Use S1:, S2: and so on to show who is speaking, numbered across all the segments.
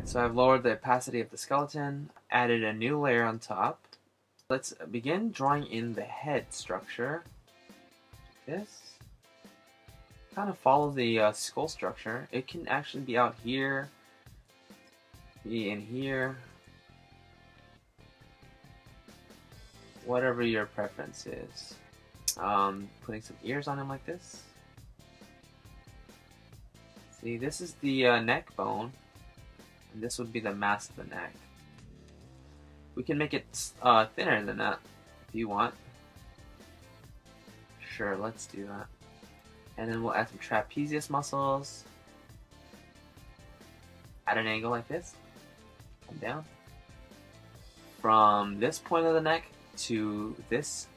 S1: Alright, so I've lowered the opacity of the skeleton, added a new layer on top. Let's begin drawing in the head structure. This kind of follows the skull structure. It can actually be out here, be in here, whatever your preference is. Putting some ears on him like this. See, this is the neck bone, and this would be the mass of the neck. We can make it thinner than that if you want. Sure, let's do that. And then we'll add some trapezius muscles. At an angle like this. Come down. From this point of the neck to this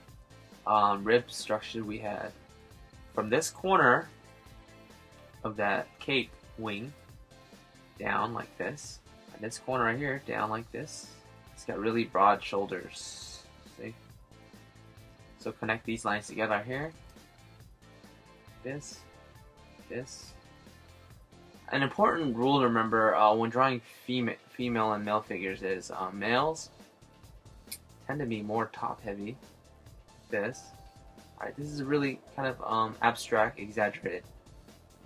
S1: rib structure we had. From this corner of that cape wing down like this. And this corner right here down like this. It's got really broad shoulders. See? So connect these lines together here. This. An important rule to remember when drawing female and male figures is males tend to be more top heavy. This. Alright, this is really kind of abstract, exaggerated.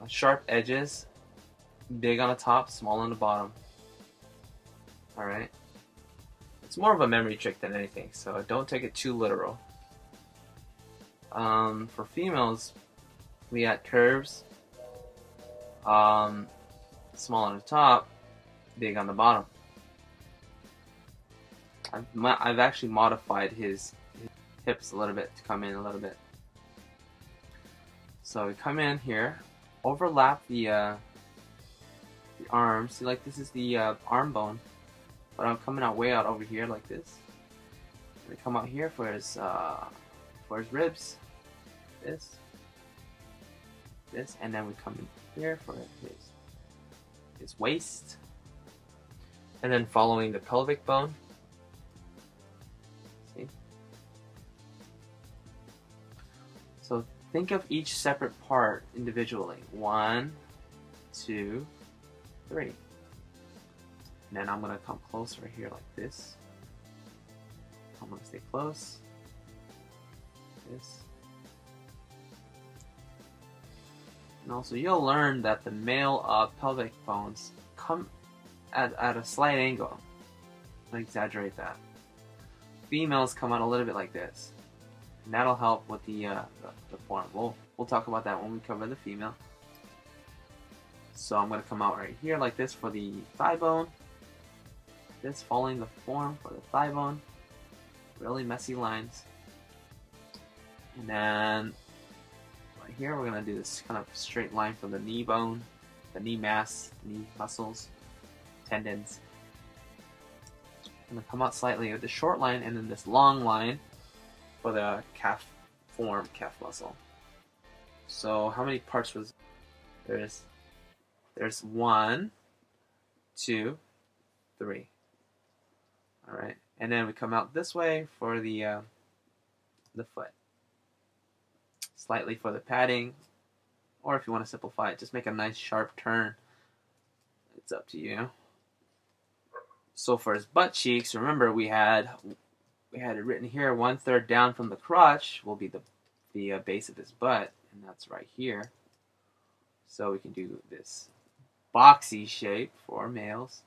S1: Sharp edges, big on the top, small on the bottom. Alright. It's more of a memory trick than anything, so don't take it too literal. For females, we got curves, small on the top, big on the bottom. I've actually modified his hips a little bit to come in a little bit. So we come in here, overlap the arms. See, like this is the arm bone, but I'm coming out way out over here like this. We come out here for his ribs. This, and then we come in here for his waist, and then following the pelvic bone. See? So think of each separate part individually. 1, 2, 3. And then I'm gonna come close right here like this. I'm gonna stay close. This. And also, you'll learn that the male pelvic bones come at a slight angle. I'll exaggerate that. Females come out a little bit like this, and that'll help with the form. We'll talk about that when we cover the female. So I'm gonna come out right here like this for the thigh bone. This following the form for the thigh bone. Really messy lines. And then right here we're going to do this kind of straight line from the knee bone, the knee mass, knee muscles, tendons. I'm going to come out slightly with the short line and then this long line for the calf muscle. So how many parts was there's 1, 2, 3. Alright, and then we come out this way for the foot. Slightly for the padding, or if you want to simplify it, just make a nice sharp turn. It's up to you. So for his butt cheeks, remember we had it written here, 1/3 down from the crotch will be the base of his butt, and that's right here. So we can do this boxy shape for males,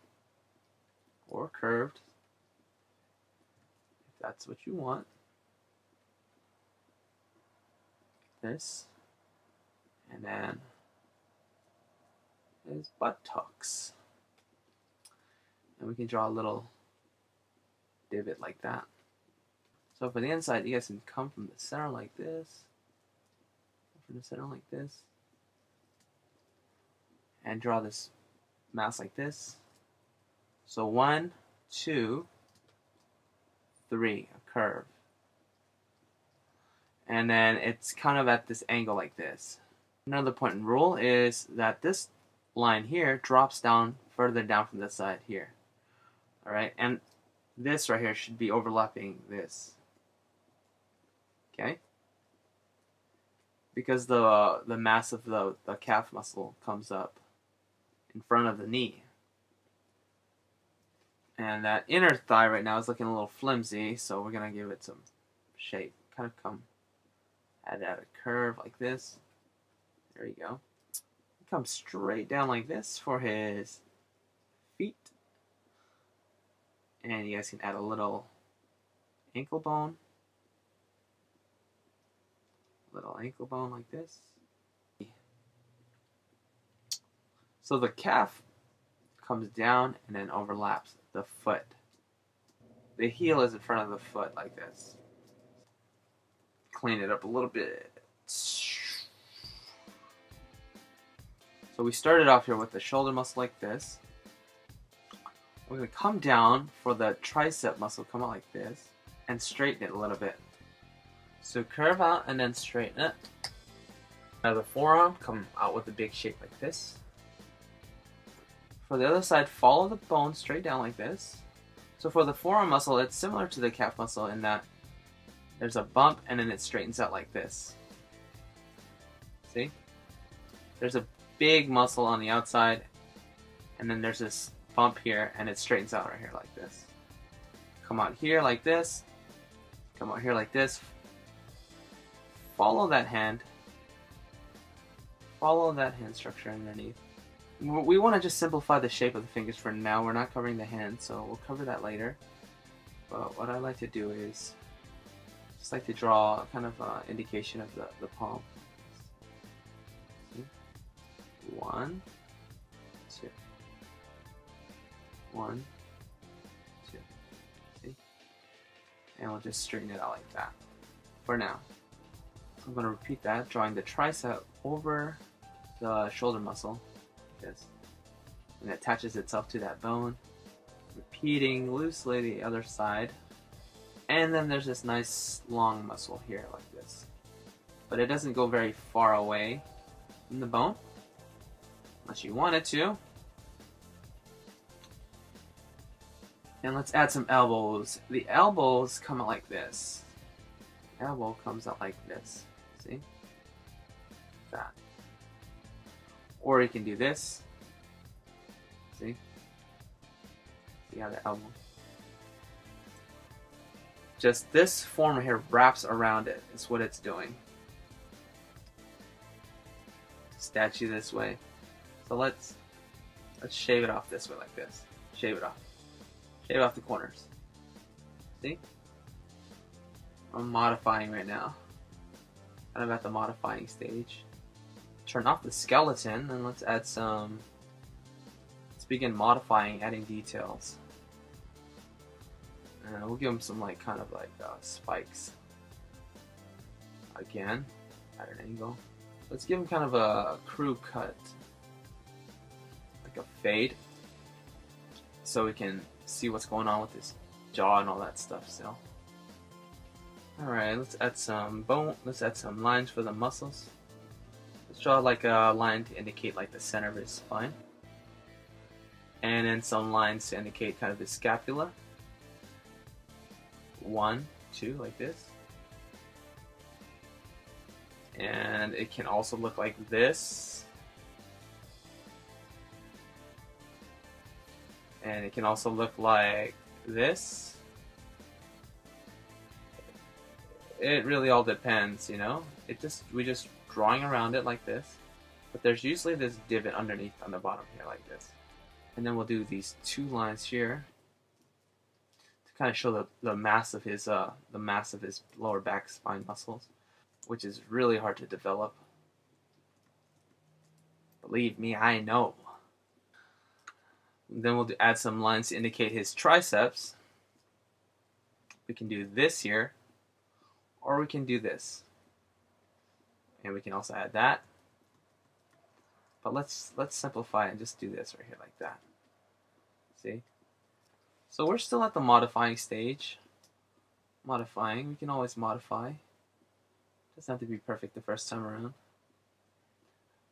S1: or curved, if that's what you want. This, and then his buttocks, and we can draw a little divot like that. So for the inside, you guys can come from the center like this, and draw this mass like this. So 1, 2, 3, a curve. And then it's kind of at this angle like this. Another important rule is that this line here drops down further down from this side here. Alright, and this right here should be overlapping this. Okay? Because the mass of the calf muscle comes up in front of the knee. And that inner thigh right now is looking a little flimsy, so we're going to give it some shape. Kind of come at a curve like this. There you go. Come straight down like this for his feet. And you guys can add a little ankle bone. Little ankle bone like this. So the calf comes down and then overlaps the foot. The heel is in front of the foot like this. Clean it up a little bit. So we started off here with the shoulder muscle like this. We're going to come down for the tricep muscle, come out like this, and straighten it a little bit. So curve out and then straighten it. Now the forearm, come out with a big shape like this. For the other side, follow the bone straight down like this. So for the forearm muscle, it's similar to the calf muscle in that there's a bump and then it straightens out like this. See? There's a big muscle on the outside and then there's this bump here and it straightens out right here like this. Come out here like this. Come out here like this. Follow that hand. Follow that hand structure underneath. We want to just simplify the shape of the fingers for now. We're not covering the hand, so we'll cover that later. But what I like to do is just like to draw kind of indication of the palm. See? 1, 2. 1, 2. See? And we'll just straighten it out like that for now. I'm going to repeat that, drawing the tricep over the shoulder muscle. This. And it attaches itself to that bone. Repeating loosely the other side. And then there's this nice long muscle here like this. But it doesn't go very far away from the bone. Unless you want it to. And let's add some elbows. The elbows come out like this. The elbow comes out like this. See? That. Or you can do this. See? See how the elbow. Just this form here wraps around it. Is what it's doing. Statue this way. So let's shave it off this way like this. Shave it off. Shave off the corners. See? I'm modifying right now. Kind of at the modifying stage. Turn off the skeleton and let's add some. Let's begin modifying, adding details. And we'll give them some kind of spikes. Again, at an angle. Let's give them kind of a crew cut, like a fade, so we can see what's going on with his jaw and all that stuff still. Alright, let's add some bone. Let's add some lines for the muscles. Let's draw like a line to indicate like the center of his spine. And then some lines to indicate kind of his scapula. 1, 2, like this. And it can also look like this. And it can also look like this. It really all depends, you know. We're just drawing around it like this, but there's usually this divot underneath on the bottom here like this. And then we'll do these 2 lines here to kind of show the mass of his lower back spine muscles, which is really hard to develop. Believe me, I know. And then we'll add some lines to indicate his triceps. We can do this here. Or we can do this. And we can also add that. But let's simplify and just do this right here like that. See? So we're still at the modifying stage. Modifying. We can always modify. Doesn't have to be perfect the first time around.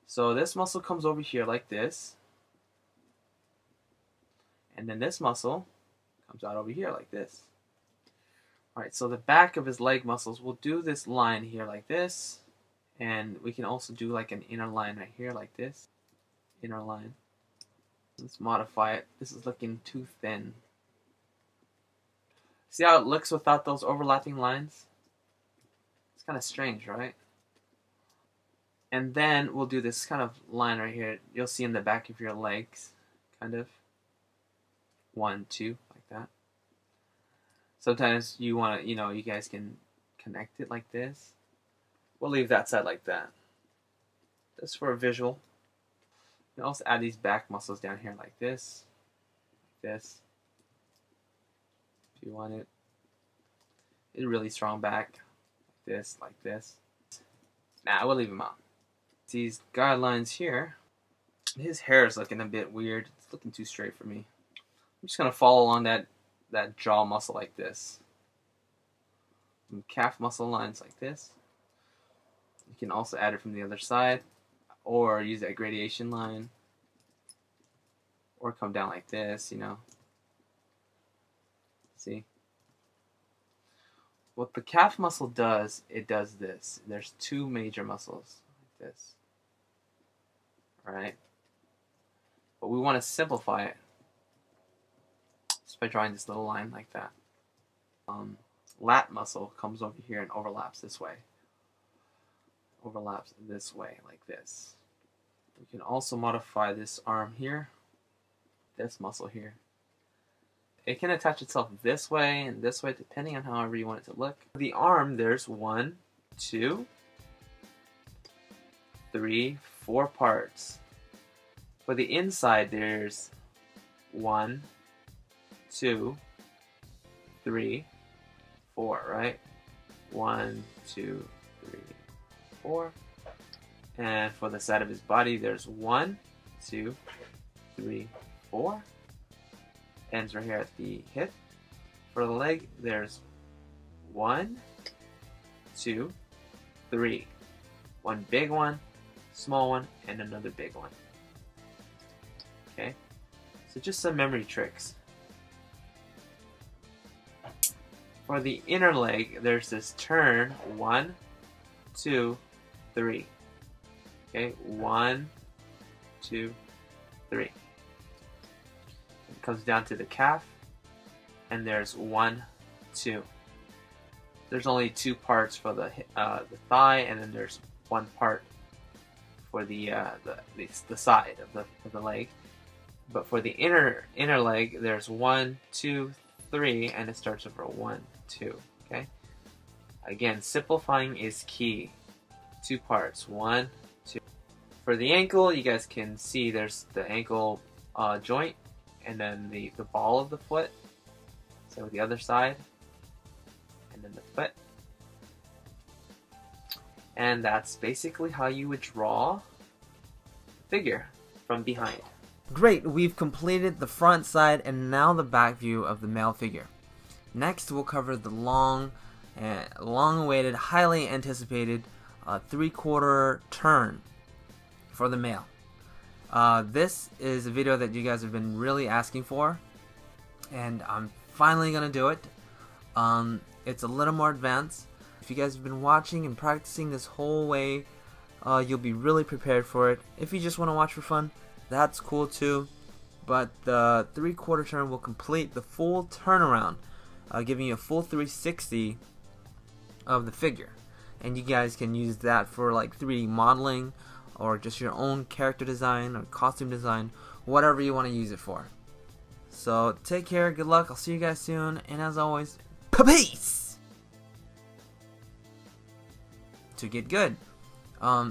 S1: So this muscle comes over here like this. And then this muscle comes out over here like this. Alright, so the back of his leg muscles, we'll do this line here like this. And we can also do like an inner line right here like this. Inner line. Let's modify it. This is looking too thin. See how it looks without those overlapping lines? It's kind of strange, right? And then we'll do this kind of line right here. You'll see in the back of your legs, kind of. 1, 2, like that. Sometimes you want to, you guys can connect it like this. We'll leave that side like that. Just for a visual. You can also add these back muscles down here like this. Like this. If you want it. It's really strong back. Like this, like this. Nah, we'll leave him out. These guidelines here. His hair is looking a bit weird. It's looking too straight for me. I'm just going to follow along that jaw muscle like this. And calf muscle lines like this. You can also add it from the other side. Or use that gradation line. Or come down like this, See? What the calf muscle does, it does this. There's 2 major muscles like this. Alright? But we want to simplify it just by drawing this little line like that. Lat muscle comes over here and overlaps this way. Overlaps this way, like this. We can also modify this arm here, this muscle here. It can attach itself this way and this way, depending on however you want it to look. For the arm, there's 1, 2, 3, 4 parts. For the inside, there's 1, 2, 3, 4, right? 1, 2, 3, 4. And for the side of his body, there's 1, 2, 3, 4. Ends right here at the hip. For the leg, there's 1, 2, 3. One big one, small one, and another big one. Okay? So just some memory tricks. For the inner leg, there's this turn, 1, 2, 3. Okay, 1, 2, 3. It comes down to the calf, and there's 1, 2. There's only 2 parts for the thigh, and then there's 1 part for the side of the leg. But for the inner leg, there's 1, 2, 3, and it starts over 1, 2. Okay. Again, simplifying is key. 2 parts, 1, 2. For the ankle, you guys can see there's the ankle joint, and then the ball of the foot. So the other side, and then the foot. And that's basically how you would draw the figure from behind.
S2: Great, we've completed the front side and now the back view of the male figure. Next, we'll cover the long-awaited, highly anticipated 3/4 turn for the male. This is a video that you guys have been really asking for, and I'm finally gonna do it. It's a little more advanced. If you guys have been watching and practicing this whole way, you'll be really prepared for it. If you just want to watch for fun, that's cool too. But the 3/4 turn will complete the full turnaround, giving you a full 360 of the figure. And you guys can use that for like 3D modeling, or just your own character design or costume design, whatever you want to use it for. So take care, good luck, I'll see you guys soon, and as always, peace! To get good.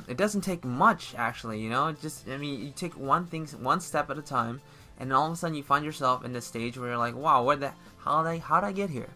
S2: It doesn't take much, actually, you you take one step at a time, and all of a sudden you find yourself in this stage where you're like, wow, how'd I get here?